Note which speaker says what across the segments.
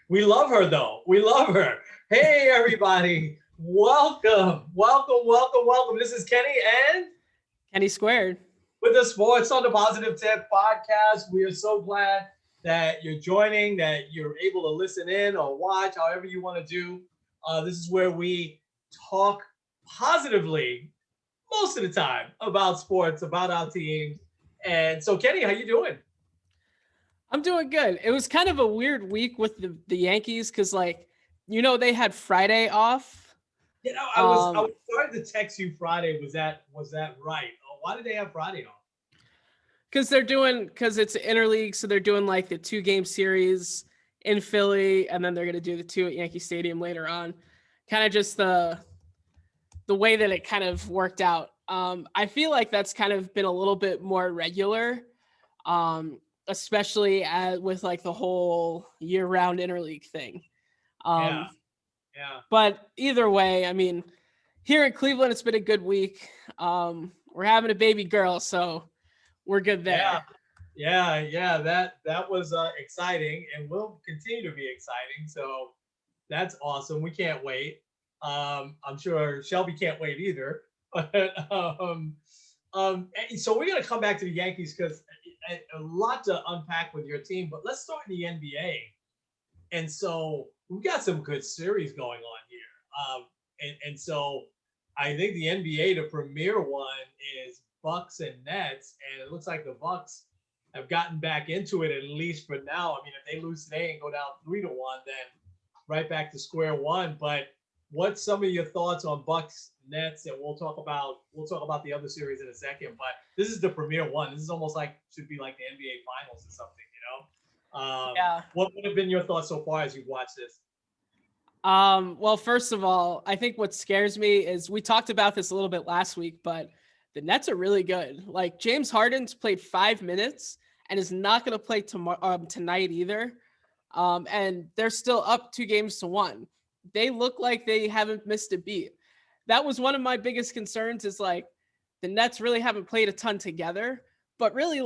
Speaker 1: We love her though. We love her. Hey everybody, welcome. This is Kenny and
Speaker 2: Kenny Squared.
Speaker 1: with the Sports on the Positive Tip podcast. We are so glad that you're joining, that you're able to listen in or watch, however you want to do. This is where we talk positively most of the time about sports, about our teams. And so, Kenny, how you doing?
Speaker 2: I'm doing good. It was kind of a weird week with the Yankees because, they had Friday off.
Speaker 1: You know, I was
Speaker 2: Um,
Speaker 1: starting to text you Friday. Was that right? Oh, why did they have Friday off?
Speaker 2: because it's interleague, so they're doing like the 2 game series in Philly, and then they're gonna do the two at Yankee Stadium later on. Kind of just the way that it kind of worked out. I feel like that's kind of been a little bit more regular, especially with like the whole year-round interleague thing.
Speaker 1: Yeah,
Speaker 2: Um,
Speaker 1: yeah,
Speaker 2: But either way, I mean, here in Cleveland, it's been a good week. We're having a baby girl, so we're good
Speaker 1: yeah,
Speaker 2: there.
Speaker 1: yeah. That was exciting, and will continue to be exciting. So that's awesome. We can't wait. I'm sure Shelby can't wait either. But so we're gonna come back to the Yankees because a lot to unpack with your team. But let's start in the NBA. And so we've got some good series going on here. And so I think the NBA, the premier one, is Bucks and Nets, and it looks like the Bucks have gotten back into it at least for now. I mean, if they lose today and go down 3-1, then right back to square one. But what's some of your thoughts on Bucks Nets? And we'll talk about the other series in a second. But this is the premier one. This is almost like should be like the NBA Finals or something, you know.
Speaker 2: Yeah.
Speaker 1: What would have been your thoughts so far as you've watched this?
Speaker 2: Well, first of all, I think what scares me is we talked about this a little bit last week, but the Nets are really good. Like James Harden's played 5 minutes and is not going to play tonight either. And they're still up 2 games to 1. They look like they haven't missed a beat. That was one of my biggest concerns is like the Nets really haven't played a ton together, but really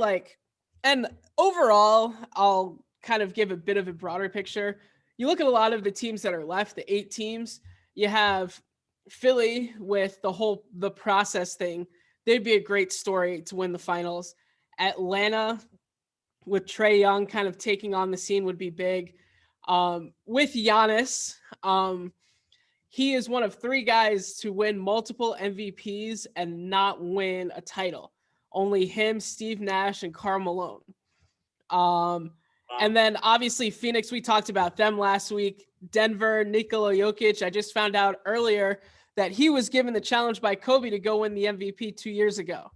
Speaker 2: and overall, I'll kind of give a bit of a broader picture. You look at a lot of the teams that are left, the 8 teams, you have Philly with the process thing. They'd be a great story to win the finals. Atlanta with Trey Young kind of taking on the scene would be big. With Giannis, he is one of 3 guys to win multiple MVPs and not win a title. Only him, Steve Nash, and Karl Malone. Um,
Speaker 1: Wow.
Speaker 2: and then obviously Phoenix, we talked about them last week. Denver, Nikola Jokic. I just found out earlier that he was given the challenge by Kobe to go win the MVP 2 years ago.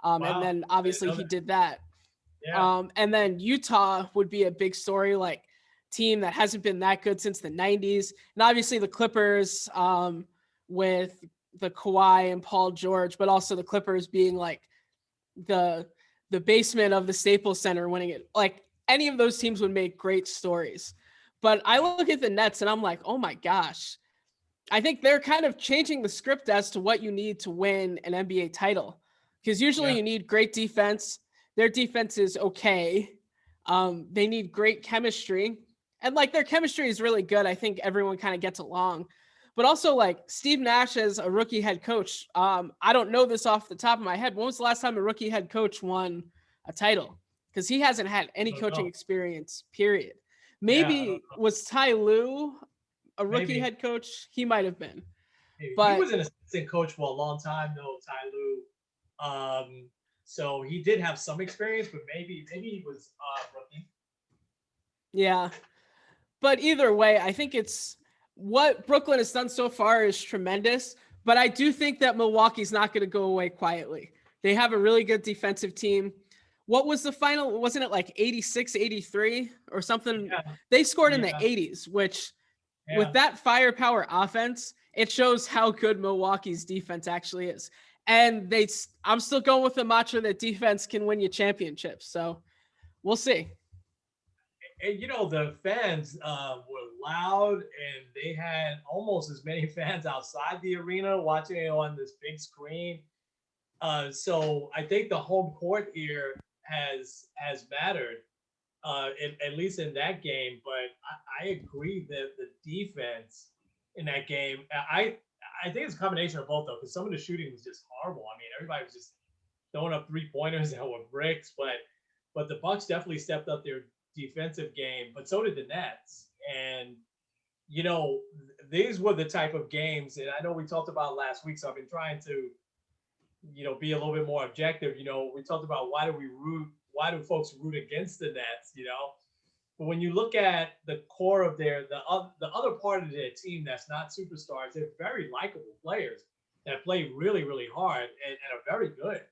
Speaker 2: And
Speaker 1: Wow.
Speaker 2: then
Speaker 1: I didn't
Speaker 2: obviously
Speaker 1: know
Speaker 2: he
Speaker 1: that.
Speaker 2: did that.
Speaker 1: Yeah.
Speaker 2: And then Utah would be a big story, like team that hasn't been that good since the 90s. And obviously the Clippers with the Kawhi and Paul George, but also the Clippers being like the the basement of the Staples Center winning it. Like any of those teams would make great stories. But I look at the Nets and I'm like, oh my gosh. I think they're kind of changing the script as to what you need to win an NBA title. Because usually
Speaker 1: Yeah.
Speaker 2: you need great defense. Their defense is okay. They need great chemistry. And like their chemistry is really good. I think everyone kind of gets along. But also like Steve Nash as a rookie head coach. I don't know this off the top of my head. When was the last time a rookie head coach won a title? Because he hasn't had any
Speaker 1: I don't
Speaker 2: coaching
Speaker 1: know.
Speaker 2: experience, period.
Speaker 1: Yeah. I don't
Speaker 2: Maybe
Speaker 1: know.
Speaker 2: was Ty Lue a rookie
Speaker 1: Maybe.
Speaker 2: head coach? He might have been.
Speaker 1: Maybe he
Speaker 2: But
Speaker 1: was an assistant coach for a long time though, Ty Lue. So he did have some experience, but maybe he was rookie.
Speaker 2: yeah. But either way, I think it's what Brooklyn has done so far is tremendous. But I do think that Milwaukee's not going to go away quietly. They have a really good defensive team. What was the final? Wasn't it like 86, 83 or something?
Speaker 1: Yeah.
Speaker 2: They scored in the
Speaker 1: Yeah.
Speaker 2: 80s, which with
Speaker 1: Yeah.
Speaker 2: that firepower offense, it shows how good Milwaukee's defense actually is. And I'm still going with the mantra that defense can win you championships. So we'll see.
Speaker 1: And the fans were loud, and they had almost as many fans outside the arena watching it on this big screen. So I think the home court here has mattered. at least in that game. But I agree that the defense in that game, I think it's a combination of both though, because some of the shooting was just horrible. I mean, everybody was just throwing up 3 pointers that were bricks, but the Bucks definitely stepped up their defensive game, but so did the Nets. And you know, these were the type of games, and I know we talked about last week, so I've been trying to, be a little bit more objective. We talked about why do folks root against the Nets, But when you look at the core of the other part of their team that's not superstars, they're very likable players that play really, really hard and are very good.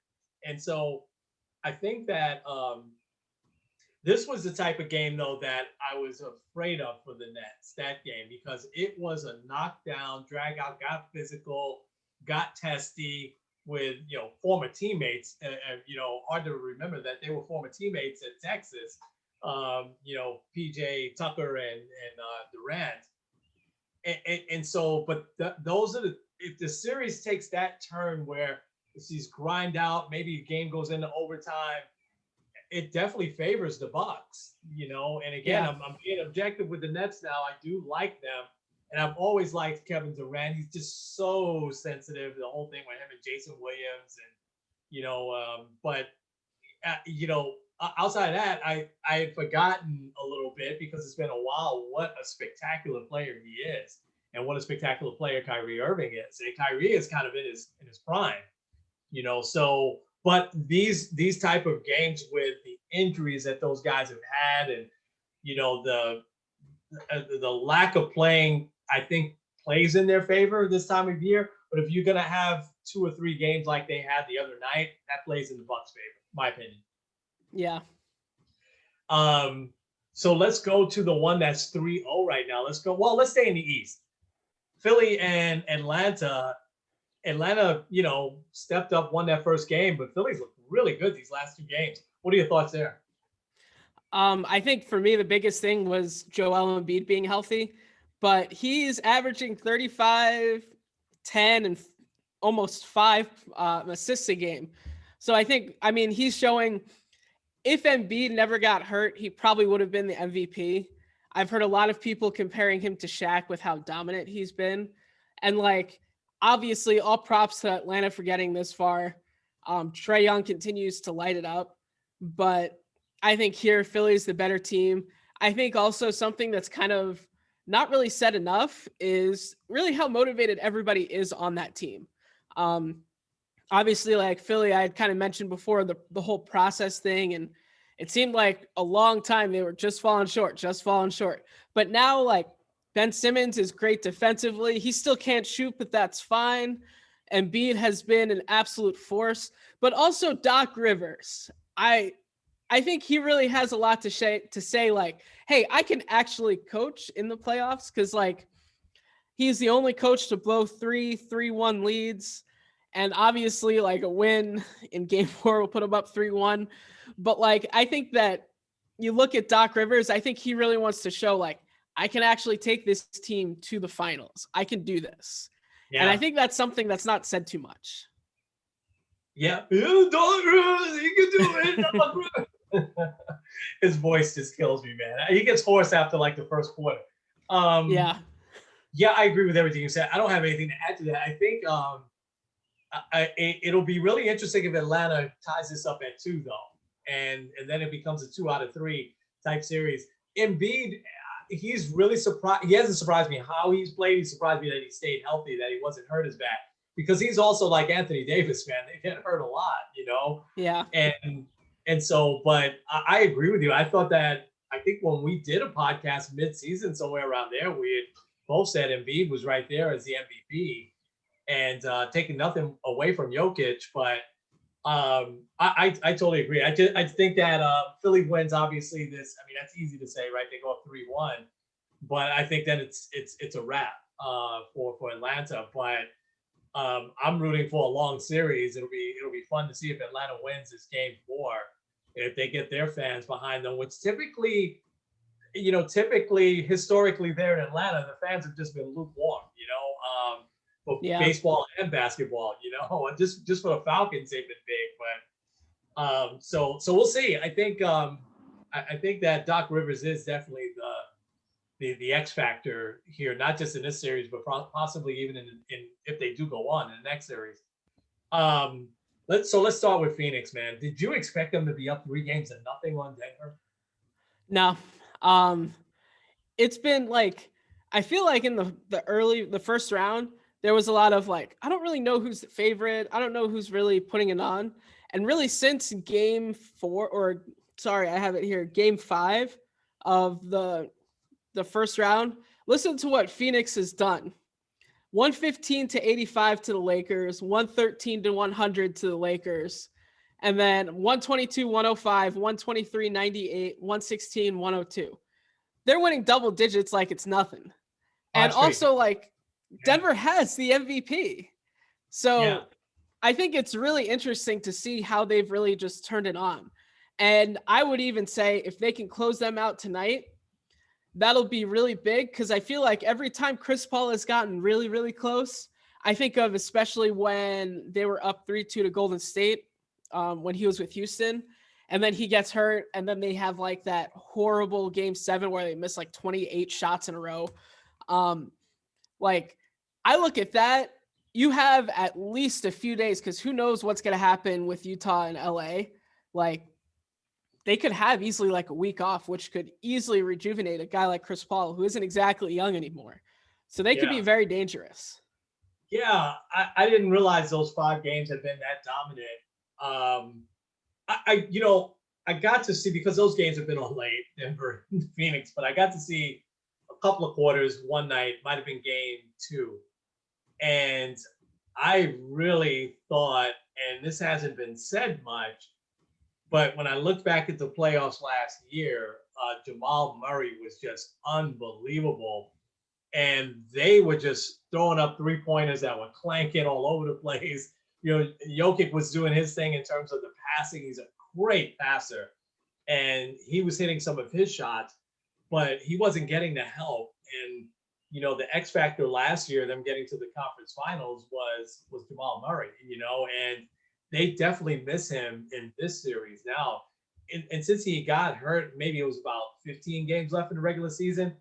Speaker 1: And so I think that this was the type of game, though, that I was afraid of for the Nets, that game, because it was a knockdown, drag out, got physical, got testy with, former teammates. Hard to remember that they were former teammates at Texas, PJ Tucker and Durant. And so, but those are if the series takes that turn where it's these grind out, maybe a game goes into overtime, it definitely favors the Bucks, And again,
Speaker 2: Yeah.
Speaker 1: I'm being objective with the Nets now. I do like them, and I've always liked Kevin Durant. He's just so sensitive. The whole thing with him and Jason Williams, and but outside of that, I had forgotten a little bit because it's been a while what a spectacular player he is, and what a spectacular player Kyrie Irving is. And Kyrie is kind of in his prime, So, but these type of games with the injuries that those guys have had, and the lack of playing, I think plays in their favor this time of year. But if you're gonna have 2 or 3 games like they had the other night, that plays in the Bucks' favor, my opinion.
Speaker 2: Yeah.
Speaker 1: So let's go to the one that's 3-0 right now. Let's go. Well, let's stay in the East. Philly and Atlanta. Atlanta, stepped up, won that first game, but Philly's looked really good these last 2 games. What are your thoughts there?
Speaker 2: I think for me, the biggest thing was Joel Embiid being healthy, but he's averaging 35, 10, and almost 5 assists a game. So I mean, he's showing if Embiid never got hurt, he probably would have been the MVP. I've heard a lot of people comparing him to Shaq with how dominant he's been. And obviously, all props to Atlanta for getting this far. Trae Young continues to light it up, but I think here Philly's the better team. I think also something that's kind of not really said enough is really how motivated everybody is on that team. Obviously, Philly, I had kind of mentioned before the whole process thing, and it seemed like a long time they were just falling short. But now, Ben Simmons is great defensively. He still can't shoot, but that's fine. Embiid has been an absolute force, but also Doc Rivers. I think he really has a lot to say, hey, I can actually coach in the playoffs, because he's the only coach to blow 3-1 leads. And obviously, a win in game 4 will put him up 3-1. But I think that you look at Doc Rivers, I think he really wants to show I can actually take this team to the finals. I can do this. Yeah. And I think that's something that's not said too much.
Speaker 1: Yeah. Doc Rivers, he can do it. His voice just kills me, man. He gets hoarse after the first quarter.
Speaker 2: Yeah,
Speaker 1: I agree with everything you said. I don't have anything to add to that. I think it'll be really interesting if Atlanta ties this up at 2, though, and then it becomes a 2 out of 3 type series. Embiid, he's really surprised. He hasn't surprised me how he's played. He surprised me that he stayed healthy, that he wasn't hurt as bad, because he's also like Anthony Davis, man. They get hurt a lot,
Speaker 2: Yeah.
Speaker 1: And so, but I agree with you. I think when we did a podcast mid-season, somewhere around there, we had both said Embiid was right there as the MVP, and taking nothing away from Jokic. But I totally agree. I think that Philly wins, obviously, this. I mean, that's easy to say, right? They go up 3-1, but I think that it's a wrap for Atlanta. But I'm rooting for a long series. It'll be fun to see if Atlanta wins this game 4, if they get their fans behind them, which typically historically there in Atlanta, the fans have just been lukewarm, for baseball and basketball, and just for the Falcons, they've been big. But so we'll see. I think I think that Doc Rivers is definitely the X factor here, not just in this series, but possibly even in if they do go on in the next series. Um, let's start with Phoenix, man. Did you expect them to be up 3 games to nothing on Denver?
Speaker 2: No. Um, it's been like I feel like in the first round, there was a lot of like, I don't really know who's the favorite. I don't know who's really putting it on. And really since game 4 or sorry, I have it here, game 5 of the first round, listen to what Phoenix has done. 115 to 85 to the Lakers, 113 to 100 to the Lakers, and then 122, 105, 123, 98, 116, 102. They're winning double digits like it's nothing.
Speaker 1: Oh,
Speaker 2: And
Speaker 1: that's crazy.
Speaker 2: also, like,
Speaker 1: Yeah.
Speaker 2: Denver has the MVP.
Speaker 1: Yeah.
Speaker 2: So I think it's really interesting to see how they've really just turned it on. And I would even say if they can close them out tonight, that'll be really big because I feel like every time Chris Paul has gotten really, really close, I think of especially when they were up 3-2 to Golden State when he was with Houston. And then he gets hurt. And then they have like that horrible game 7 where they miss like 28 shots in a row. Um, like, I look at that. You have at least a few days because who knows what's going to happen with Utah and LA. Like, they could have easily like a week off, which could easily rejuvenate a guy like Chris Paul, who isn't exactly young anymore. So they could be
Speaker 1: Yeah.
Speaker 2: very dangerous.
Speaker 1: Yeah. I didn't realize those 5 games had been that dominant. I got to see, because those games have been on late, Denver and Phoenix, but I got to see a couple of quarters one night, might have been game 2. And I really thought, and this hasn't been said much, but when I look back at the playoffs last year, Jamal Murray was just unbelievable. And they were just throwing up 3 pointers that were clanking all over the place. Jokic was doing his thing in terms of the passing. He's a great passer. And he was hitting some of his shots, but he wasn't getting the help. And the X factor last year, them getting to the conference finals, was Jamal Murray. And they definitely miss him in this series now. And since he got hurt, maybe it was about 15 games left in the regular season.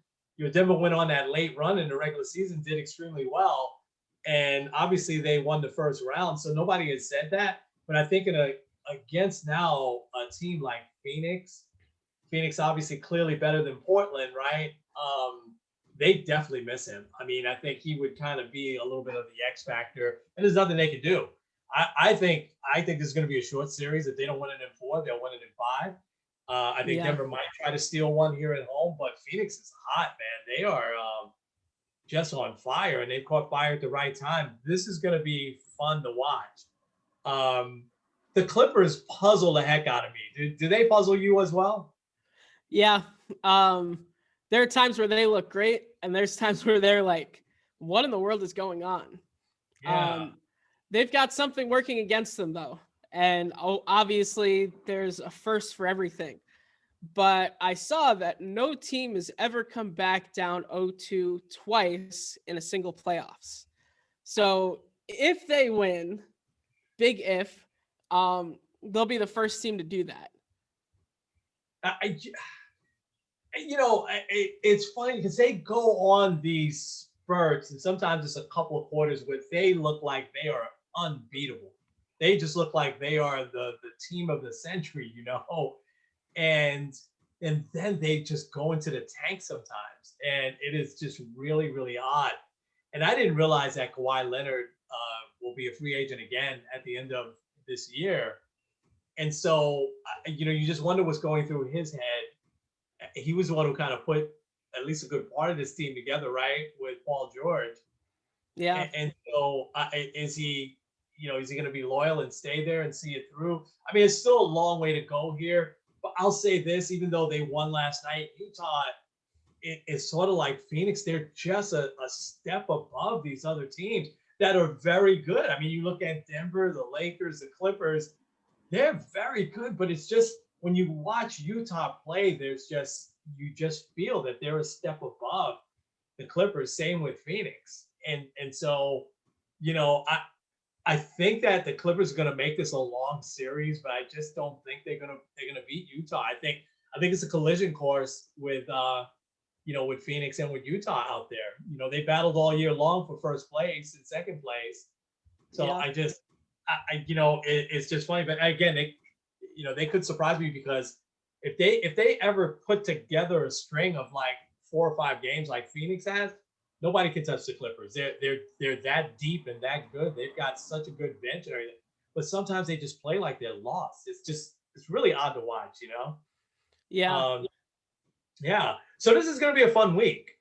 Speaker 1: Denver went on that late run in the regular season, did extremely well, and obviously they won the first round. So nobody has said that, but I think against now a team like Phoenix obviously clearly better than Portland, right? They definitely miss him. I mean, I think he would kind of be a little bit of the X factor, and there's nothing they can do. I think this is going to be a short series. If they don't win it in 4, they'll win it in 5. I think
Speaker 2: Yeah.
Speaker 1: Denver might try to steal one here at home, but Phoenix is hot, man. They are just on fire, and they've caught fire at the right time. This is going to be fun to watch. The Clippers puzzle the heck out of me. Do they puzzle you as well?
Speaker 2: Yeah. There are times where they look great, and there's times where they're like, what in the world is going on?
Speaker 1: Yeah.
Speaker 2: They've got something working against them, though. And obviously, there's a first for everything. But I saw that no team has ever come back down 0-2 twice in a single playoffs. So if they win, big if, they'll be the first team to do that.
Speaker 1: I it's funny because they go on these spurts, and sometimes it's a couple of quarters where they look like they are unbeatable. They just look like they are the team of the century, and then they just go into the tank sometimes, and it is just really, really odd. And I didn't realize that Kawhi Leonard will be a free agent again at the end of this year, and so you just wonder what's going through his head. He was the one who kind of put at least a good part of this team together, right, with Paul George.
Speaker 2: Yeah.
Speaker 1: And so is he, is he going to be loyal and stay there and see it through? I mean, it's still a long way to go here, but I'll say this, even though they won last night, Utah is sort of like Phoenix. They're just a step above these other teams that are very good. I mean, you look at Denver, the Lakers, the Clippers, they're very good, but it's just when you watch Utah play, you just feel that they're a step above the Clippers. Same with Phoenix, and so I think that the Clippers are going to make this a long series, but I just don't think they're gonna beat Utah. I think it's a collision course with with Phoenix and with Utah out there. They battled all year long for first place and second place. So
Speaker 2: Yeah.
Speaker 1: it's just funny. But again, they could surprise me, because if they ever put together a string of like 4 or 5 games like Phoenix has, nobody can touch the Clippers. They're that deep and that good. They've got such a good bench and everything. But sometimes they just play like they're lost. It's really odd to watch.
Speaker 2: Yeah.
Speaker 1: Yeah. So this is going to be a fun week.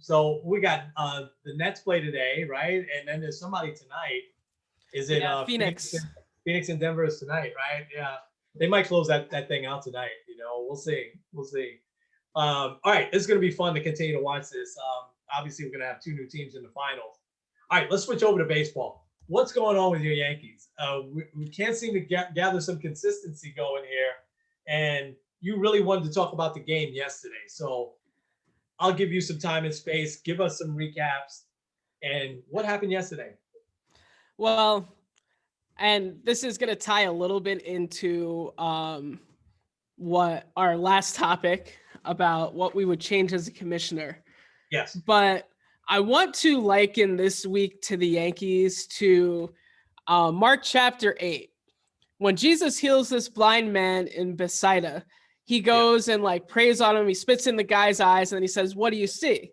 Speaker 1: So we got the Nets play today, right? And then there's somebody tonight. Is it
Speaker 2: Phoenix?
Speaker 1: Phoenix and Denver is tonight, right? Yeah. They might close that thing out tonight. We'll see. We'll see. All right. This is going to be fun to continue to watch this. Obviously, we're going to have 2 new teams in the finals. All right. Let's switch over to baseball. What's going on with your Yankees? We can't seem to gather some consistency going here. And you really wanted to talk about the game yesterday. So I'll give you some time and space. Give us some recaps. And what happened yesterday?
Speaker 2: Well, and this is going to tie a little bit into what our last topic about what we would change as a commissioner.
Speaker 1: Yes.
Speaker 2: But I want to liken this week to the Yankees to Mark chapter 8. When Jesus heals this blind man in Bethsaida, he goes and like prays on him. He spits in the guy's eyes and then he says, "What do you see?"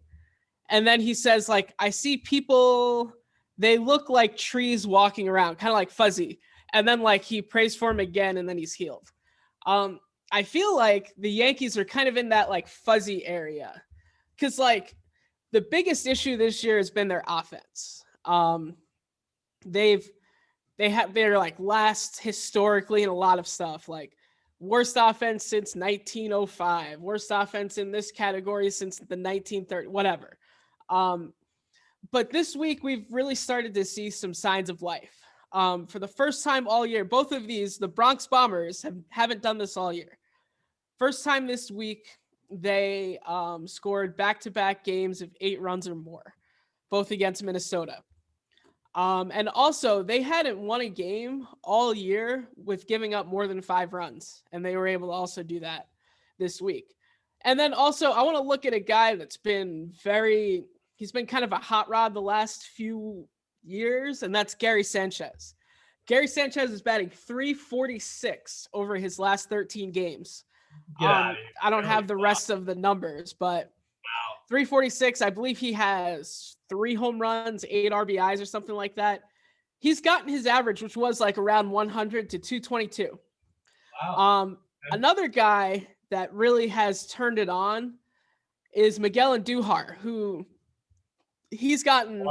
Speaker 2: And then he says, like, "I see people, they look like trees walking around, kind of like fuzzy." And then like he prays for him again and then he's healed. I feel like the Yankees are kind of in that like fuzzy area, because like the biggest issue this year has been their offense. They're like last historically in a lot of stuff, like worst offense since 1905, worst offense in this category since the 1930s, whatever. But this week we've really started to see some signs of life. For the first time all year, both of these, the Bronx Bombers haven't done this all year. First time this week, they scored back-to-back games of 8 runs or more, both against Minnesota. And also, they hadn't won a game all year with giving up more than 5 runs, and they were able to also do that this week. And then also, I want to look at a guy that's been he's been kind of a hot rod the last few years, and that's Gary Sanchez. Gary Sanchez is batting .346 over his last 13 games. I don't have the rest of the numbers, but .346, I believe he has 3 home runs, 8 RBIs or something like that. He's gotten his average, which was like around 100 to 222.
Speaker 1: Wow.
Speaker 2: Another guy that really has turned it on is Miguel Andujar, who he's gotten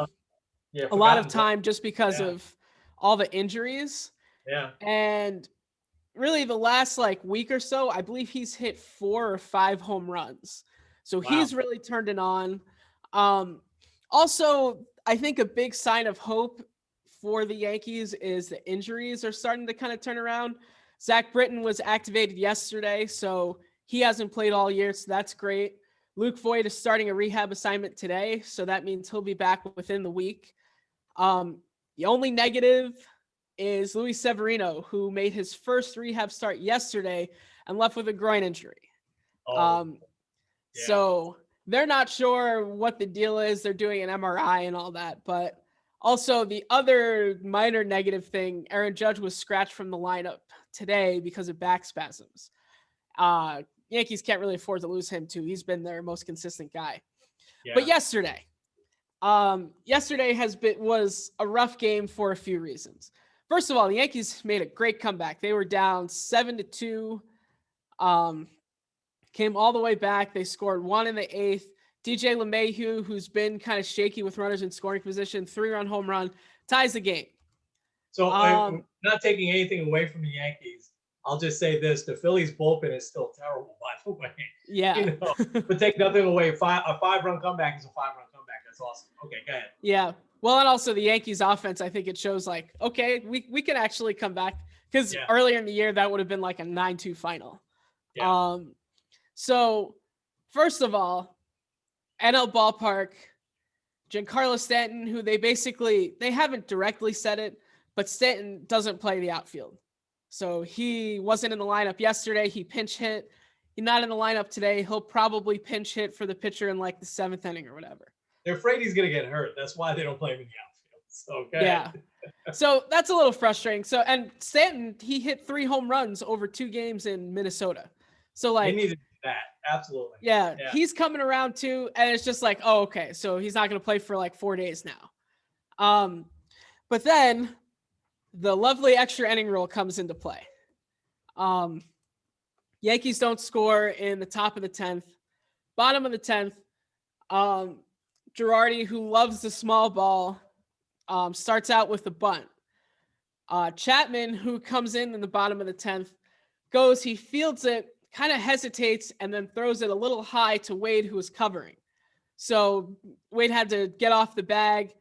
Speaker 2: a lot of time just because of all the injuries.
Speaker 1: Yeah.
Speaker 2: And really the last like week or so, I believe he's hit 4 or 5 home runs. So he's really turned it on. Also, I think a big sign of hope for the Yankees is the injuries are starting to kind of turn around. Zach Britton was activated yesterday, so he hasn't played all year, so that's great. Luke Voigt is starting a rehab assignment today, so that means he'll be back within the week. The only negative is Luis Severino, who made his first rehab start yesterday and left with a groin injury. So they're not sure what the deal is. They're doing an MRI and all that. But also the other minor negative thing, Aaron Judge was scratched from the lineup today because of back spasms. Yankees can't really afford to lose him too. He's been their most consistent guy. Yeah. But yesterday was a rough game for a few reasons. First of all, the Yankees made a great comeback. They were down 7-2, came all the way back. They scored 1 in the 8th. DJ LeMahieu, who's been kind of shaky with runners in scoring position, 3-run home run, ties the game.
Speaker 1: So not taking anything away from the Yankees, I'll just say this: the Phillies bullpen is still terrible, by the way.
Speaker 2: Yeah.
Speaker 1: But take nothing away. A 5-run comeback is a 5-run comeback. That's awesome. Okay, go ahead.
Speaker 2: Yeah. Well, and also the Yankees offense, I think it shows like, okay, we can actually come back, because earlier in the year, that would have been like a 9-2 final. Yeah. So first of all, NL Ballpark, Giancarlo Stanton, who they haven't directly said it, but Stanton doesn't play the outfield. So he wasn't in the lineup yesterday. He pinch hit. He's not in the lineup today. He'll probably pinch hit for the pitcher in like the 7th inning or whatever.
Speaker 1: They're afraid he's gonna get hurt. That's why they don't play him in the outfield. So okay.
Speaker 2: Yeah. So that's a little frustrating. So, and Stanton, he hit 3 home runs over 2 games in Minnesota. So
Speaker 1: They
Speaker 2: like,
Speaker 1: needed that. Absolutely.
Speaker 2: yeah, he's coming around too. And it's just like, oh, okay. So he's not going to play for like 4 days now. But then the lovely extra inning rule comes into play. Yankees don't score in the top of the 10th, bottom of the 10th. Girardi, who loves the small ball, starts out with a bunt. Chapman, who comes in the bottom of the 10th, he fields it, kind of hesitates, and then throws it a little high to Wade, who was covering. So Wade had to get off the bag,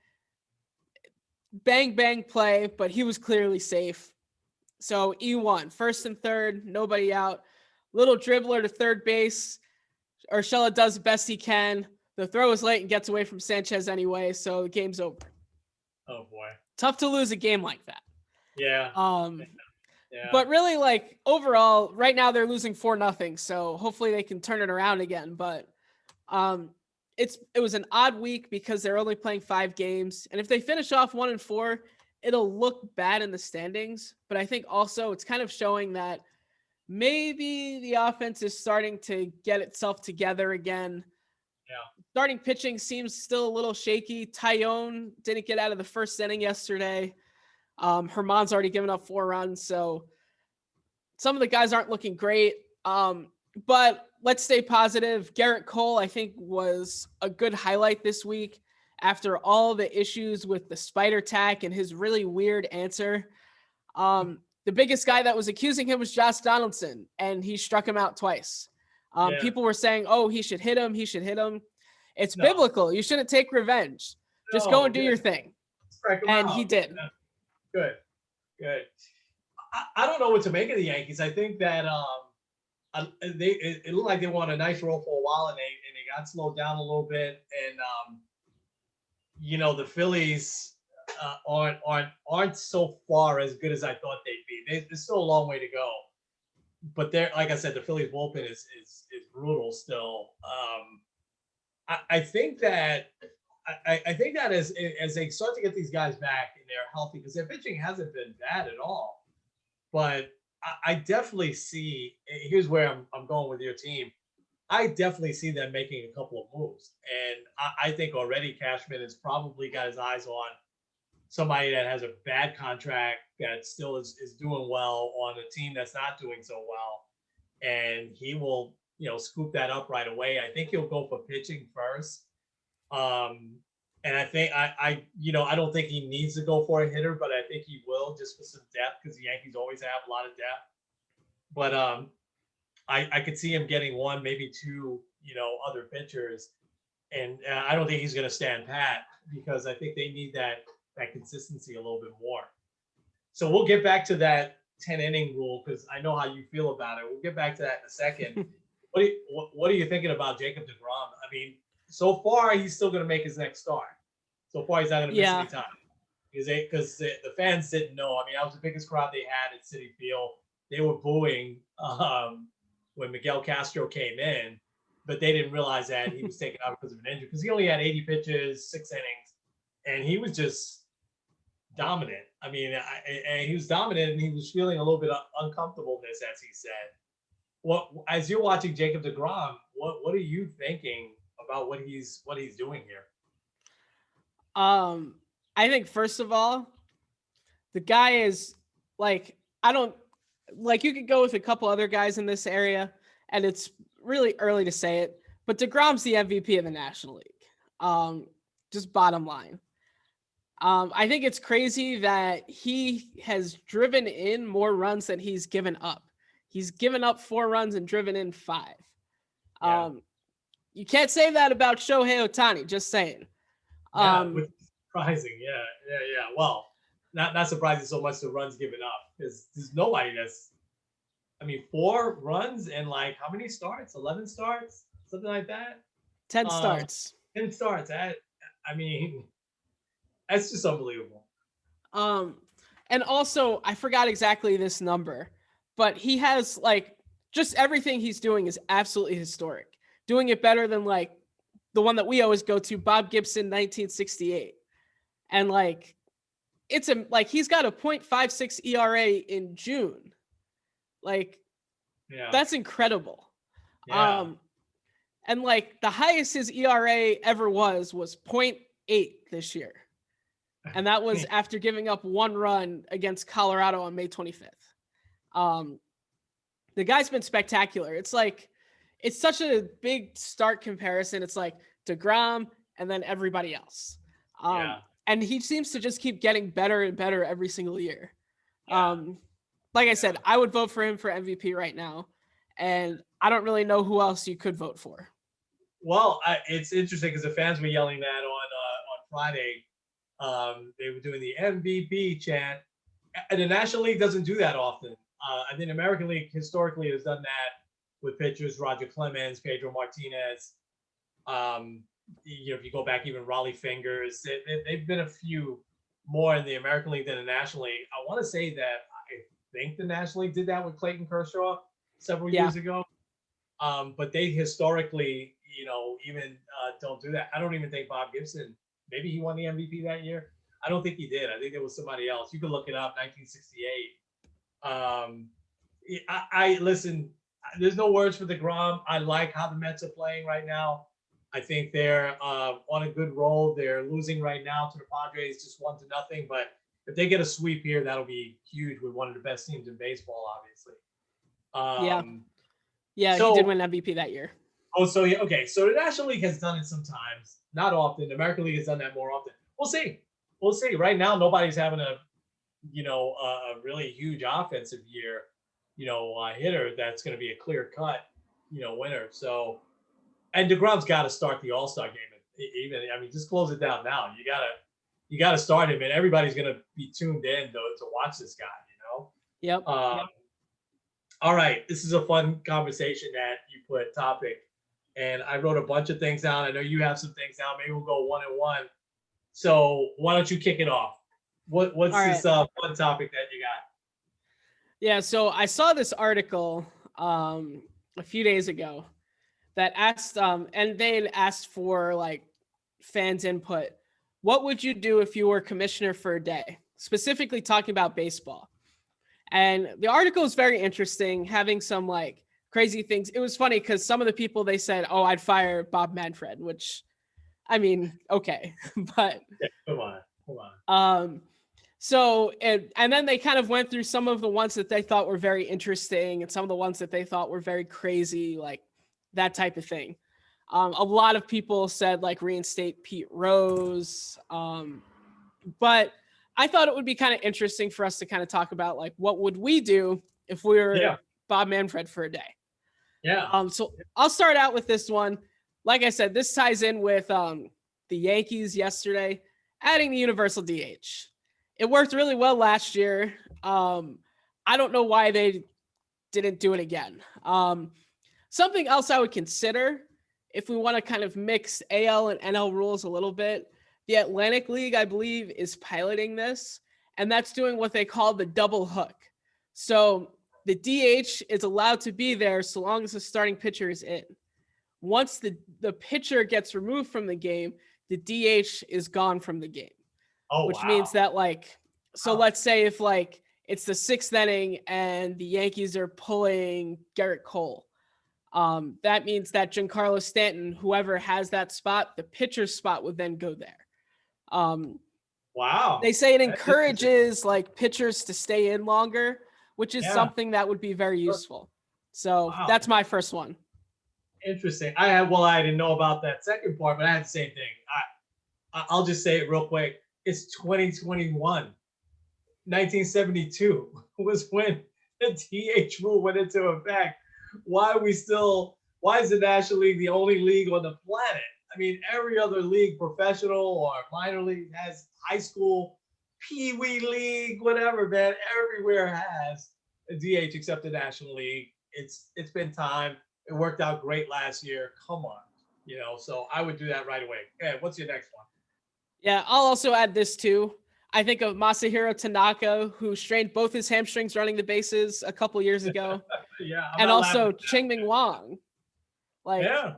Speaker 2: bang, bang play, but he was clearly safe. So E1, first and third, nobody out. Little dribbler to third base. Urshela does the best he can. The throw is late and gets away from Sanchez anyway, so the game's over.
Speaker 1: Oh boy.
Speaker 2: Tough to lose a game like that.
Speaker 1: Yeah.
Speaker 2: Yeah. But really, like, overall, right now they're losing 4-0, so hopefully they can turn it around again. But it was an odd week because they're only playing 5 games. And if they finish off 1-4, it'll look bad in the standings. But I think also it's kind of showing that maybe the offense is starting to get itself together again.
Speaker 1: Yeah.
Speaker 2: Starting pitching seems still a little shaky. Tyone didn't get out of the first inning yesterday. Herman's already given up 4 runs. So some of the guys aren't looking great. But let's stay positive. Garrett Cole, I think, was a good highlight this week after all the issues with the spider tack and his really weird answer. The biggest guy that was accusing him was Josh Donaldson, and he struck him out twice. People were saying, oh, he should hit him. He should hit him. It's biblical. You shouldn't take revenge. Just go and do your thing. And he did.
Speaker 1: Yeah. Good. I don't know what to make of the Yankees. I think that it looked like they won a nice roll for a while, and they got slowed down a little bit. And the Phillies aren't so far as good as I thought they'd be. There's still a long way to go. But they're, like I said, the Phillies bullpen is brutal still. I think that as they start to get these guys back and they're healthy, because their pitching hasn't been bad at all. But I definitely see, here's where I'm going with your team. I definitely see them making a couple of moves. And I think already Cashman has probably got his eyes on somebody that has a bad contract that still is doing well on a team that's not doing so well. And he will, scoop that up right away. I think he'll go for pitching first. And I think I don't think he needs to go for a hitter, but I think he will just for some depth, because the Yankees always have a lot of depth. But I could see him getting 1, maybe 2, other pitchers. And I don't think he's going to stand pat, because I think they need that consistency a little bit more. So we'll get back to that 10-inning rule, because I know how you feel about it. We'll get back to that in a second. What are you thinking about Jacob deGrom? I mean, so far he's still going to make his next start. So far he's not going to miss any time, because the fans didn't know. I mean, that was the biggest crowd they had at Citi Field. They were booing when Miguel Castro came in, but they didn't realize that he was taken out because of an injury, because he only had 80 pitches, 6 innings, and he was just dominant. I mean, and he was dominant, and he was feeling a little bit of uncomfortableness, as he said. As you're watching Jacob deGrom, what are you thinking about what he's doing here?
Speaker 2: I think, first of all, the guy is you could go with a couple other guys in this area, and it's really early to say it, but deGrom's the MVP of the National League. Just bottom line. I think it's crazy that he has driven in more runs than he's given up. He's given up 4 runs and driven in 5.
Speaker 1: Yeah.
Speaker 2: You can't say that about Shohei Ohtani, just saying.
Speaker 1: Surprising. Yeah. Well, not surprising so much the runs given up, because there's nobody 4 runs and how many starts? 11 starts? Something like that?
Speaker 2: 10 starts.
Speaker 1: 10 starts. That's just unbelievable.
Speaker 2: And also, I forgot exactly this number, but he has just everything he's doing is absolutely historic. Doing it better than like the one that we always go to, Bob Gibson, 1968. And like, he's got a .56 ERA in June. Like,
Speaker 1: Yeah.
Speaker 2: that's incredible.
Speaker 1: Yeah.
Speaker 2: And like the highest his ERA ever was .8 this year. And that was after giving up 1 run against Colorado on May 25th. The guy's been spectacular. It's like, it's such a big stark comparison. It's like DeGrom and then everybody else.
Speaker 1: Yeah.
Speaker 2: And he seems to just keep getting better and better every single year.
Speaker 1: Yeah.
Speaker 2: Like I said, I would vote for him for MVP right now. And I don't really know who else you could vote for.
Speaker 1: Well, it's interesting because the fans were yelling that on Friday. They were doing the MVP chant. And the National League doesn't do that often. I think the American League historically has done that with pitchers, Roger Clemens, Pedro Martinez. If you go back, even Raleigh Fingers, they've been a few more in the American League than the National League. I want to say that I think the National League did that with Clayton Kershaw several years ago. But they historically, even don't do that. I don't even think Bob Gibson, maybe he won the MVP that year. I don't think he did. I think there was somebody else. You can look it up, 1968. I listen, there's no words for DeGrom. I like how the Mets are playing right now. I think they're on a good roll. They're losing right now to the Padres, just 1-0. But if they get a sweep here, that'll be huge with one of the best teams in baseball, obviously.
Speaker 2: Yeah,
Speaker 1: so,
Speaker 2: he did win MVP that year.
Speaker 1: Oh, so yeah, okay. So the National League has done it sometimes, not often. The American League has done that more often. We'll see. We'll see. Right now, nobody's having a really huge offensive year, hitter that's going to be a clear cut, winner. So, and DeGrom's got to start the All-Star game. Even, just close it down now. You gotta start him, and everybody's going to be tuned in to watch this guy.
Speaker 2: Yep.
Speaker 1: All right, this is a fun conversation that you put topic, and I wrote a bunch of things down. I know you have some things down. Maybe we'll go 1 and 1. So why don't you kick it off? What's this fun topic that you got?
Speaker 2: Yeah, so I saw this article a few days ago that asked, and they had asked for like fans' input. What would you do if you were commissioner for a day? Specifically talking about baseball. And the article is very interesting, having some like crazy things. It was funny because some of the people, they said, oh, I'd fire Bob Manfred, which, okay. But
Speaker 1: yeah, come on.
Speaker 2: So, and then they kind of went through some of the ones that they thought were very interesting and some of the ones that they thought were very crazy, like that type of thing. A lot of people said like reinstate Pete Rose. But I thought it would be kind of interesting for us to kind of talk about like, what would we do if we were Bob Manfred for a day?
Speaker 1: Yeah.
Speaker 2: So I'll start out with this one. Like I said, this ties in with the Yankees yesterday, adding the universal DH. It worked really well last year. I don't know why they didn't do it again. Something else I would consider if we want to kind of mix AL and NL rules a little bit. The Atlantic League, I believe, is piloting this, and that's doing what they call the double hook. So the DH is allowed to be there so long as the starting pitcher is in. Once the pitcher gets removed from the game, the DH is gone from the game. Which means that let's say if like it's the 6th inning and the Yankees are pulling Garrett Cole, that means that Giancarlo Stanton, whoever has that spot, the pitcher's spot would then go there. They say it encourages like pitchers to stay in longer, which is something that would be very useful. So that's my first one.
Speaker 1: Interesting. I didn't know about that second part, but I had the same thing. I'll just say it real quick. It's 2021. 1972 was when the DH rule went into effect. Why is the National League the only league on the planet? Every other league, professional or minor league, has high school, pee-wee league, whatever, man. Everywhere has a DH except the National League. It's been time. It worked out great last year. Come on. So I would do that right away. Okay, what's your next one?
Speaker 2: Yeah, I'll also add this too. I think of Masahiro Tanaka, who strained both his hamstrings running the bases a couple years ago,
Speaker 1: Yeah, I'm
Speaker 2: and
Speaker 1: not laughing
Speaker 2: also
Speaker 1: at that.
Speaker 2: Ching-Ming Wang. Like
Speaker 1: Yeah,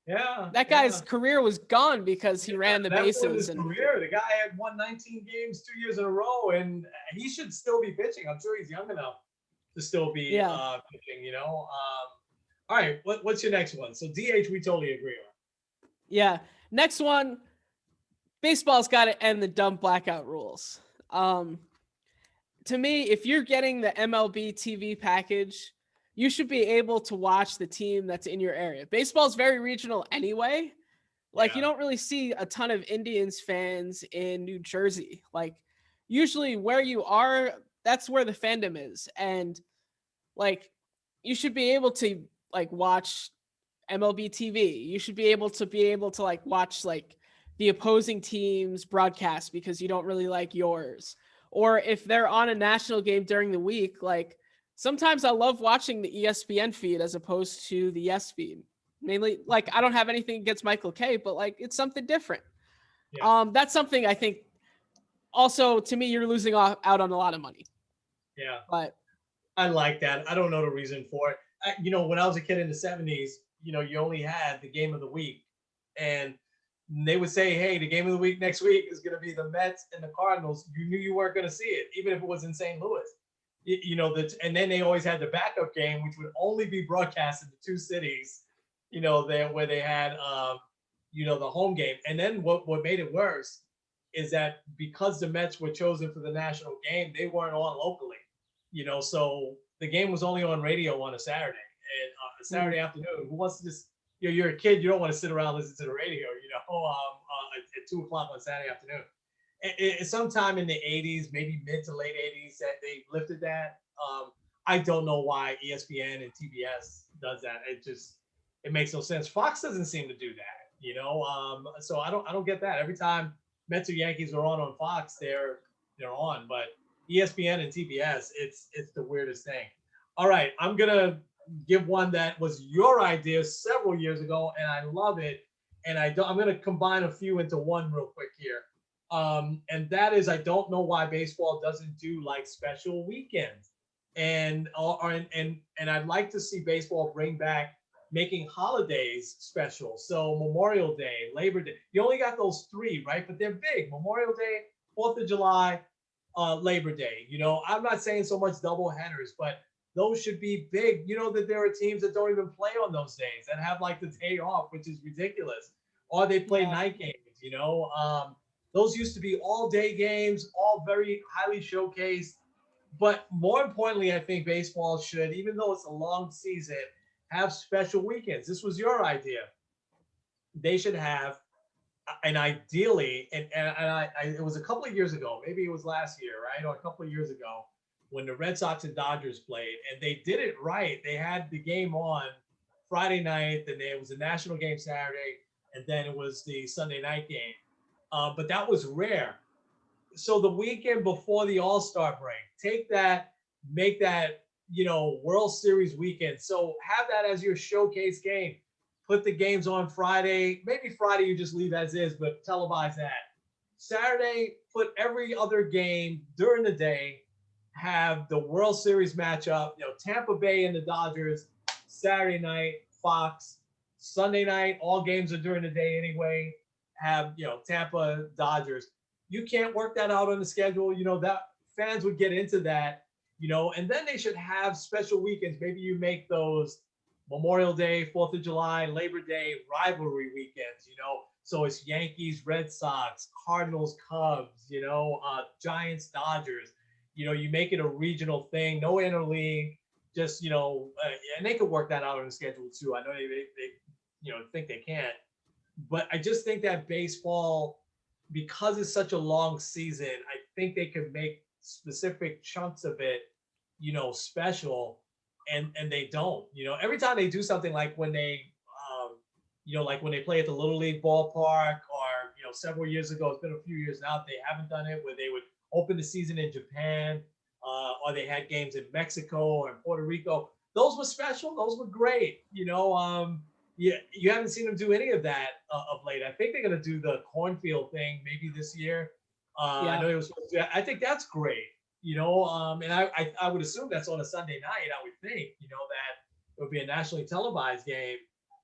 Speaker 1: yeah,
Speaker 2: that guy's
Speaker 1: yeah.
Speaker 2: career was gone because he ran the
Speaker 1: That was
Speaker 2: bases,
Speaker 1: his
Speaker 2: and
Speaker 1: career. The guy had won 19 games 2 years in a row, and he should still be pitching. I'm sure he's young enough to still be
Speaker 2: yeah,
Speaker 1: pitching. All right, what's your next one? So DH, we totally agree on.
Speaker 2: yeah. Next one, baseball's got to end the dumb blackout rules. To me, if you're getting the MLB TV package, you should be able to watch the team that's in your area. Baseball's very regional anyway. Like you
Speaker 1: Yeah,
Speaker 2: don't really see a ton of Indians fans in New Jersey. Like usually where you are, that's where the fandom is. And like you should be able to like watch MLB TV. You should be able to like watch like the opposing team's broadcast because you don't really like yours. Or if they're on a national game during the week, like sometimes I love watching the ESPN feed as opposed to the Yes feed. Mainly like I don't have anything against Michael K, but like it's something different.
Speaker 1: yeah,
Speaker 2: That's something I think also to me you're losing out on a lot of money.
Speaker 1: yeah.
Speaker 2: But
Speaker 1: I like that. I don't know the reason for it. When I was a kid in the 70s, you only had the game of the week. And they would say, hey, the game of the week next week is going to be the Mets and the Cardinals. You knew you weren't going to see it, even if it was in St. Louis. And then they always had the backup game, which would only be broadcast in the two cities, there where they had, the home game. And then what made it worse is that because the Mets were chosen for the national game, they weren't on locally. So the game was only on radio on a Saturday and a Saturday afternoon. Who wants to just, you're a kid, you don't want to sit around and listen to the radio, at 2 o'clock on Saturday afternoon. Sometime in the 80s, maybe mid to late 80s, that they lifted that. I don't know why ESPN and TBS does that. It makes no sense. Fox doesn't seem to do that, so I don't get that. Every time Mets or Yankees are on Fox, they're on, but ESPN and TBS, it's the weirdest thing. All right, I'm gonna give one that was your idea several years ago, and I love it. And I'm gonna combine a few into one real quick here. And that is, I don't know why baseball doesn't do like special weekends, and I'd like to see baseball bring back making holidays special. So Memorial Day, Labor Day, you only got those three, right? But they're big. Memorial Day, 4th of July, Labor Day. I'm not saying so much double headers, but those should be big. You know that there are teams that don't even play on those days that have like the day off, which is ridiculous. Or they play
Speaker 2: yeah,
Speaker 1: night games. Those used to be all day games, all very highly showcased. But more importantly, I think baseball should, even though it's a long season, have special weekends. This was your idea. They should have, and ideally, it was a couple of years ago, maybe it was last year, right? Or a couple of years ago when the Red Sox and Dodgers played, and they did it right. They had the game on Friday night, then it was a national game Saturday, and then it was the Sunday night game. But that was rare. So the weekend before the All-Star break, take that, make that, World Series weekend. So have that as your showcase game. Put the games on Friday. Maybe Friday you just leave as is, but televise that. Saturday, put every other game during the day. Have the World Series matchup. Tampa Bay and the Dodgers. Saturday night, Fox. Sunday night, all games are during the day anyway. Have Tampa Dodgers. You can't work that out on the schedule. That fans would get into that. And then they should have special weekends. Maybe you make those Memorial Day, 4th of July, Labor Day rivalry weekends. So it's Yankees, Red Sox, Cardinals, Cubs. Giants, Dodgers. You make it a regional thing. No interleague. Just and they could work that out on the schedule too. I know they think they can't, but I just think that baseball, because it's such a long season, I think they could make specific chunks of it, special, and they don't. Every time they do something like when they, like when they play at the Little League ballpark, or several years ago, it's been a few years now, they haven't done it where they would open the season in Japan, or they had games in Mexico or in Puerto Rico. Those were special. Those were great. Yeah, you haven't seen them do any of that of late. I think they're going to do the cornfield thing maybe this year, I
Speaker 2: Yeah.
Speaker 1: know it was. I think that's great. And I would assume that's on a Sunday night. I would think, that it would be a nationally televised game.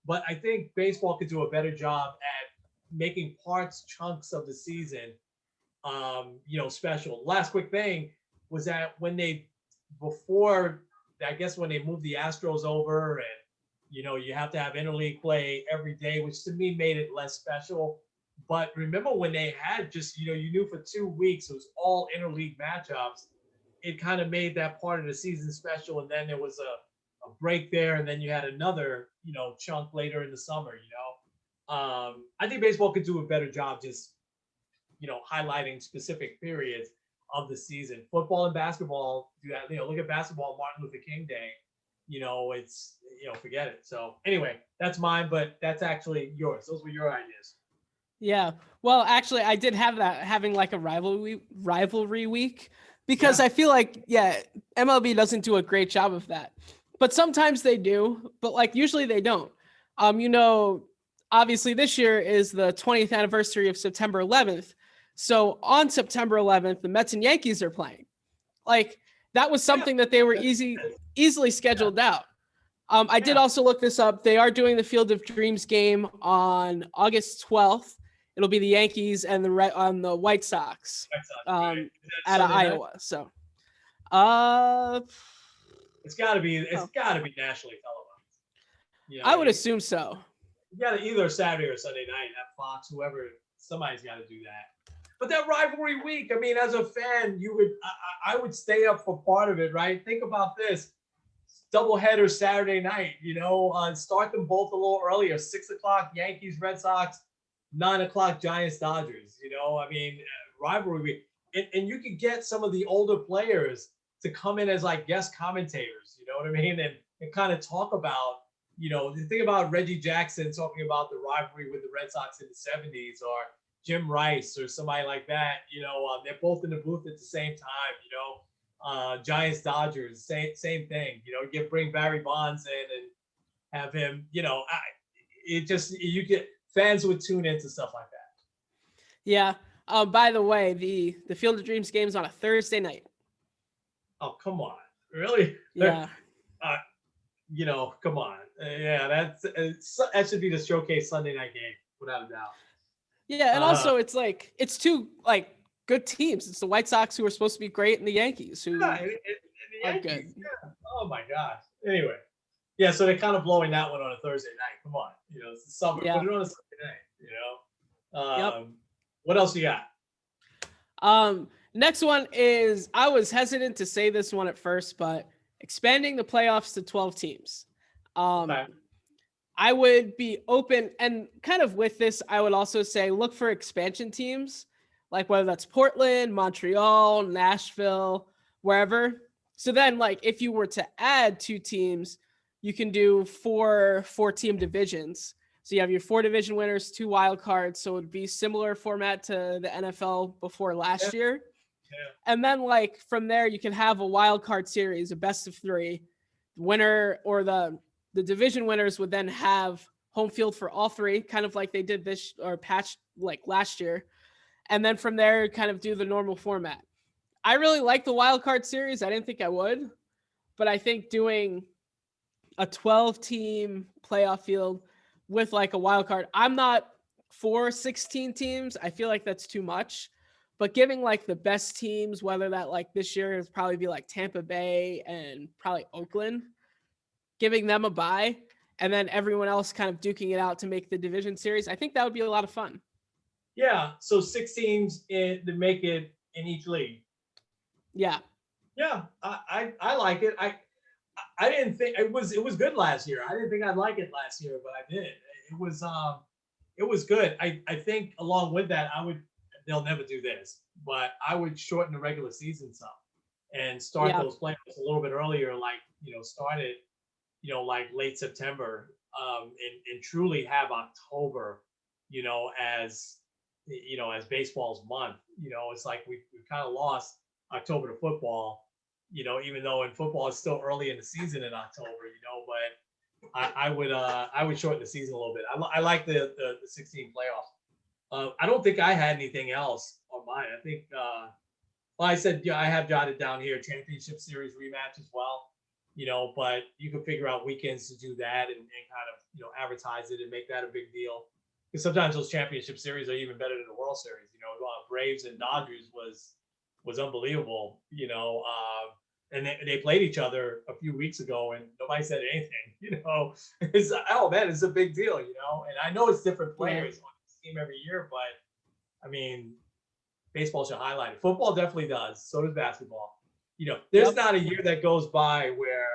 Speaker 1: But I think baseball could do a better job at making chunks of the season, special. Last quick thing was that before, I guess when they moved the Astros over and, you have to have interleague play every day, which to me made it less special. But remember when they had just, you knew for 2 weeks it was all interleague matchups, it kind of made that part of the season special. And then there was a break there, and then you had another, chunk later in the summer. I think baseball could do a better job just, highlighting specific periods of the season. Football and basketball do that. Look at basketball, Martin Luther King Day. It's, forget it. So anyway, that's mine, but that's actually yours. Those were your ideas.
Speaker 2: Yeah. Well, actually, I did have that having like a rivalry week because
Speaker 1: Yeah.
Speaker 2: I feel like, yeah, MLB doesn't do a great job of that. But sometimes they do, but like usually they don't. Obviously this year is the 20th anniversary of September 11th. So on September 11th, the Mets and Yankees are playing. Like that was
Speaker 1: Yeah.
Speaker 2: something that they were easily scheduled out. I did
Speaker 1: Yeah.
Speaker 2: also look this up. They are doing the Field of Dreams game on August 12th. It'll be the Yankees and the White Sox
Speaker 1: That sounds right. Is that
Speaker 2: out of
Speaker 1: Sunday night?
Speaker 2: Iowa. So, uh,
Speaker 1: It's got to be. It's
Speaker 2: oh,
Speaker 1: got to be nationally televised.
Speaker 2: I would assume so.
Speaker 1: You got to either Saturday or Sunday night at Fox, whoever. Somebody's got to do that. But that rivalry week, I mean, as a fan, I would stay up for part of it, right? Think about this: doubleheader Saturday night. Start them both a little earlier. 6 o'clock Yankees, Red Sox. 9 o'clock Giants, Dodgers. I mean, rivalry week, and you could get some of the older players to come in as like guest commentators. You know what I mean? And kind of talk about, the thing about Reggie Jackson talking about the rivalry with the Red Sox in the '70s, or Jim Rice or somebody like that. They're both in the booth at the same time. Giants, Dodgers, same thing. Bring Barry Bonds in and have him. You get fans would tune into stuff like that.
Speaker 2: Yeah. By the way, the Field of Dreams game is on a Thursday night.
Speaker 1: Oh, come on, really?
Speaker 2: Yeah.
Speaker 1: Come on. Yeah, that should be the showcase Sunday night game, without a doubt.
Speaker 2: Yeah, and also it's like it's two like good teams. It's the White Sox who are supposed to be great, and the Yankees who
Speaker 1: and the
Speaker 2: are
Speaker 1: Yankees,
Speaker 2: good.
Speaker 1: yeah. Oh my gosh. Anyway, yeah. So they're kind of blowing that one on a Thursday night. Come on, it's the summer.
Speaker 2: Yeah.
Speaker 1: Put it on a Sunday night.
Speaker 2: Yep.
Speaker 1: What else you got?
Speaker 2: Next one is I was hesitant to say this one at first, but expanding the playoffs to 12 teams.
Speaker 1: Okay.
Speaker 2: I would be open, and kind of with this, I would also say look for expansion teams, like whether that's Portland, Montreal, Nashville, wherever. So then, like, if you were to add 2 teams, you can do four team divisions. So you have your 4 division winners, 2 wild cards. So it would be similar format to the NFL before last year.
Speaker 1: Yeah.
Speaker 2: And then, like, from there, you can have a wild card series, a best of 3. Winner or the division winners would then have home field for all 3, kind of like they did this or patched like last year. And then from there, kind of do the normal format. I really like the wild card series. I didn't think I would, but I think doing a 12 team playoff field with like a wild card, I'm not for 16 teams. I feel like that's too much, but giving like the best teams, whether that like this year is probably be like Tampa Bay and probably Oakland, giving them a bye, and then everyone else kind of duking it out to make the division series. I think that would be a lot of fun.
Speaker 1: Yeah. So 6 teams to make it in each league.
Speaker 2: Yeah.
Speaker 1: Yeah. I like it. I didn't think it was good last year. I didn't think I'd like it last year, but I did. It was good. I think along with that, they'll never do this, but I would shorten the regular season some and start those playoffs a little bit earlier, like, start it, like late September, and truly have October, as baseball's month. It's like we've kind of lost October to football, even though in football it's still early in the season in October, but I would shorten the season a little bit. I like the 16 playoffs. I don't think I had anything else on mine. I think, well, I said, yeah, I have jotted down here championship series rematch as well, but you can figure out weekends to do that and kind of, advertise it and make that a big deal. Because sometimes those championship series are even better than the World Series. Braves and Dodgers was unbelievable, and they played each other a few weeks ago and nobody said anything, it's, oh man, it's a big deal, and I know it's different players on the team every year, but I mean, baseball should highlight it. Football definitely does. So does basketball. There's not a year that goes by where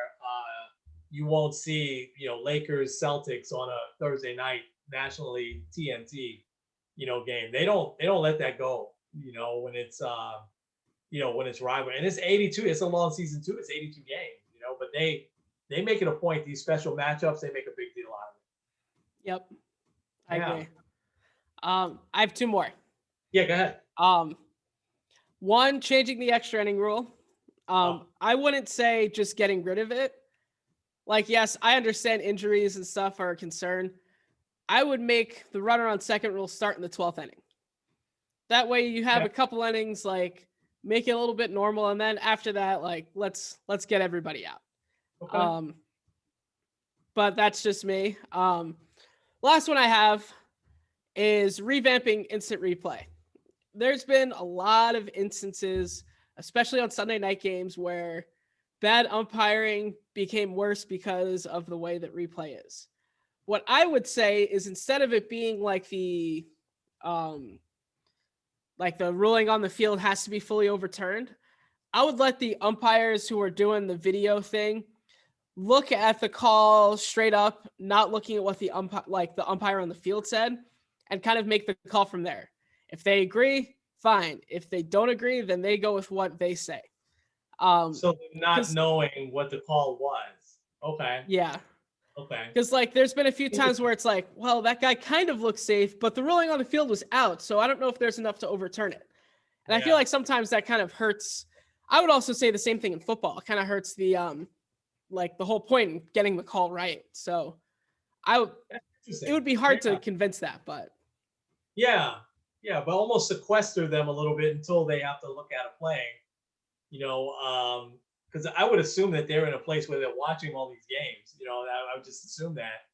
Speaker 1: you won't see, Lakers Celtics on a Thursday night National League TNT, game. They don't let that go. When it's when it's rival, and it's 82. It's a long season too. It's 82 games. But they make it a point. These special matchups, they make a big deal out of it.
Speaker 2: Yep, I agree. I have two more.
Speaker 1: Yeah, go ahead.
Speaker 2: One, changing the extra inning rule. I wouldn't say just getting rid of it. Like, yes, I understand injuries and stuff are a concern. I would make the runner on second rule start in the 12th inning. That way you have a couple innings, like make it a little bit normal. And then after that, like, let's get everybody out.
Speaker 1: Okay.
Speaker 2: But that's just me. Last one I have is revamping instant replay. There's been a lot of instances, especially on Sunday night games, where bad umpiring became worse because of the way that replay is. What I would say is, instead of it being like the ruling on the field has to be fully overturned, I would let the umpires who are doing the video thing look at the call straight up, not looking at what the umpire on the field said, and kind of make the call from there. If they agree, fine. If they don't agree, then they go with what they say.
Speaker 1: So not knowing what the call was. Okay.
Speaker 2: Yeah.
Speaker 1: Okay.
Speaker 2: Because there's been a few times where it's like, well, that guy kind of looks safe, but the ruling on the field was out, so I don't know if there's enough to overturn it. And I feel like sometimes that kind of hurts. I would also say the same thing in football. It kind of hurts the the whole point in getting the call right. So it would be hard to convince that, but
Speaker 1: but almost sequester them a little bit until they have to look at a play. Because I would assume that they're in a place where they're watching all these games. I would just assume that.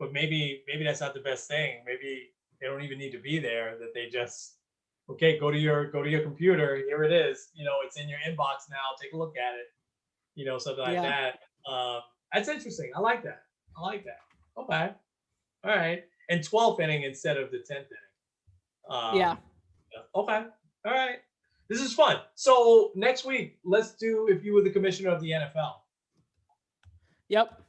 Speaker 1: But maybe that's not the best thing. Maybe they don't even need to be there. That they just, okay, go to your computer. Here it is. It's in your inbox now. Take a look at it. Something like that. That's interesting. I like that. Okay. All right. And 12th inning instead of the 10th inning. Okay. All right. This is fun. So next week, let's do if you were the commissioner of the NFL.
Speaker 2: Yep.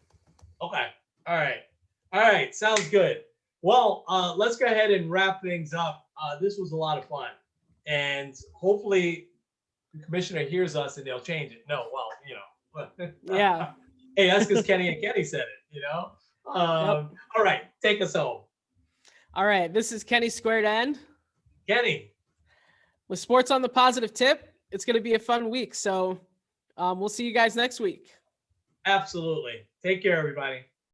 Speaker 1: Okay. All right. Sounds good. Well, let's go ahead and wrap things up. This was a lot of fun. And hopefully the commissioner hears us and they'll change it. No, well,
Speaker 2: Yeah.
Speaker 1: Hey, that's because Kenny and Kenny said it, All right. Take us home.
Speaker 2: All right. This is Kenny Squared N.
Speaker 1: Kenny.
Speaker 2: With Sports on the Positive Tip, it's going to be a fun week. So we'll see you guys next week.
Speaker 1: Absolutely. Take care, everybody.